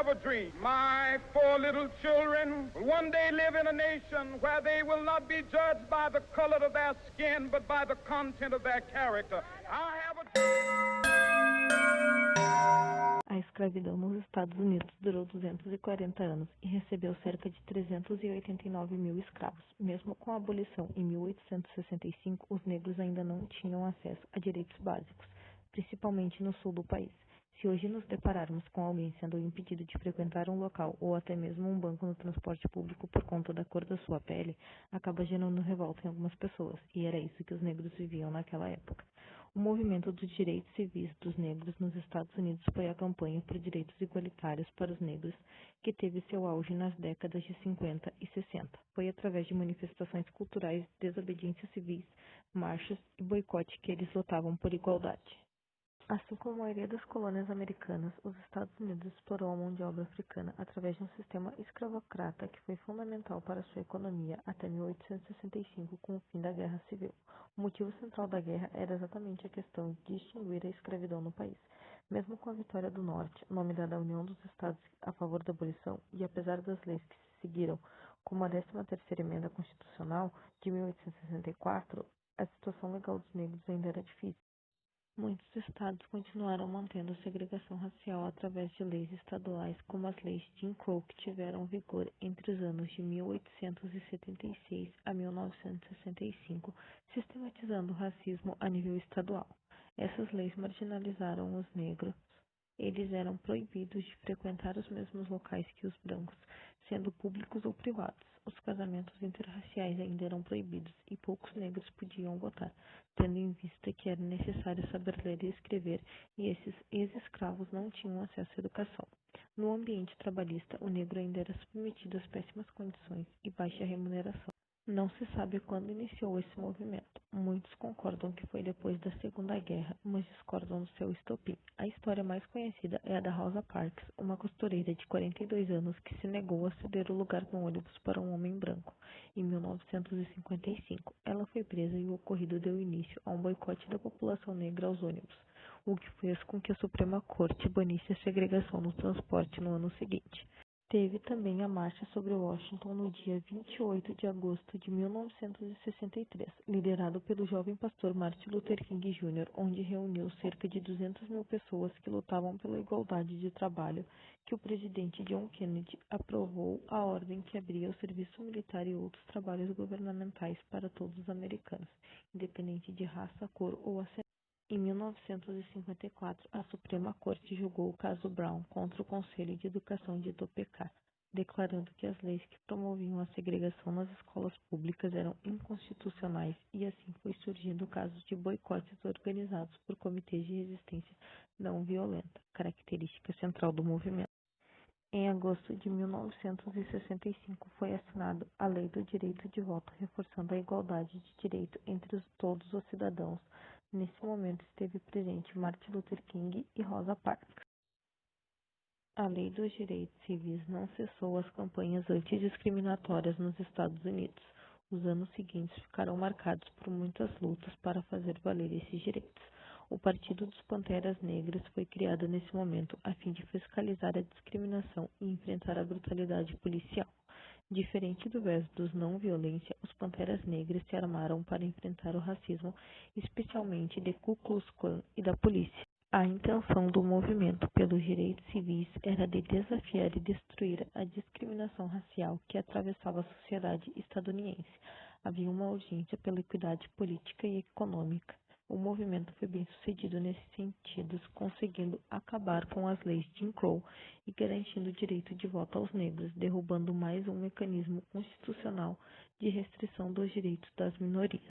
have a dream. My four little children will one day live in a nation where they will not be judged by the color of their skin, but by the content of their character. I have a A escravidão nos Estados Unidos durou 240 anos e recebeu cerca de 389 mil escravos. Mesmo com a abolição em 1865, os negros ainda não tinham acesso a direitos básicos, principalmente no sul do país. Se hoje nos depararmos com alguém sendo impedido de frequentar um local ou até mesmo um banco no transporte público por conta da cor da sua pele, acaba gerando revolta em algumas pessoas, e era isso que os negros viviam naquela época. O movimento dos direitos civis dos negros nos Estados Unidos foi a campanha por direitos igualitários para os negros, que teve seu auge nas décadas de 50 e 60. Foi através de manifestações culturais, desobediências civis, marchas e boicote que eles lutavam por igualdade. Assim como a maioria das colônias americanas, os Estados Unidos explorou a mão de obra africana através de um sistema escravocrata que foi fundamental para sua economia até 1865, com o fim da Guerra Civil. O motivo central da guerra era exatamente a questão de extinguir a escravidão no país. Mesmo com a vitória do Norte, nome dado à União dos Estados a favor da abolição, e apesar das leis que se seguiram, como a 13ª Emenda Constitucional de 1864, a situação legal dos negros ainda era difícil. Muitos estados continuaram mantendo a segregação racial através de leis estaduais, como as leis Jim Crow, que tiveram vigor entre os anos de 1876 a 1965, sistematizando o racismo a nível estadual. Essas leis marginalizaram os negros. Eles eram proibidos de frequentar os mesmos locais que os brancos, sendo públicos ou privados. Os casamentos interraciais ainda eram proibidos e poucos negros podiam votar, tendo em vista que era necessário saber ler e escrever, e esses ex-escravos não tinham acesso à educação. No ambiente trabalhista, o negro ainda era submetido às péssimas condições e baixa remuneração. Não se sabe quando iniciou esse movimento. Muitos concordam que foi depois da Segunda Guerra, mas discordam do seu estopim. A história mais conhecida é a da Rosa Parks, uma costureira de 42 anos que se negou a ceder o lugar no ônibus para um homem branco. Em 1955, ela foi presa e o ocorrido deu início a um boicote da população negra aos ônibus, o que fez com que a Suprema Corte banisse a segregação no transporte no ano seguinte. Teve também a Marcha sobre Washington no dia 28 de agosto de 1963, liderado pelo jovem pastor Martin Luther King Jr., onde reuniu cerca de 200 mil pessoas que lutavam pela igualdade de trabalho, que o presidente John Kennedy aprovou a ordem que abria o serviço militar e outros trabalhos governamentais para todos os americanos, independente de raça, cor ou ascendência. Em 1954, a Suprema Corte julgou o caso Brown contra o Conselho de Educação de Topeka, declarando que as leis que promoviam a segregação nas escolas públicas eram inconstitucionais, e assim foi surgindo casos de boicotes organizados por comitês de resistência não violenta, característica central do movimento. Em agosto de 1965 foi assinado a Lei do Direito de Voto, reforçando a igualdade de direito entre todos os cidadãos. Nesse momento esteve presente Martin Luther King e Rosa Parks. A Lei dos Direitos Civis não cessou as campanhas antidiscriminatórias nos Estados Unidos. Os anos seguintes ficaram marcados por muitas lutas para fazer valer esses direitos. O Partido dos Panteras Negras foi criado nesse momento a fim de fiscalizar a discriminação e enfrentar a brutalidade policial. Diferente do verso dos não-violência, os Panteras Negras se armaram para enfrentar o racismo, especialmente de Ku Klux Klan e da polícia. A intenção do movimento pelos direitos civis era de desafiar e destruir a discriminação racial que atravessava a sociedade estadunidense. Havia uma urgência pela equidade política e econômica. O movimento foi bem sucedido nesses sentidos, conseguindo acabar com as leis Jim Crow e garantindo o direito de voto aos negros, derrubando mais um mecanismo constitucional de restrição dos direitos das minorias.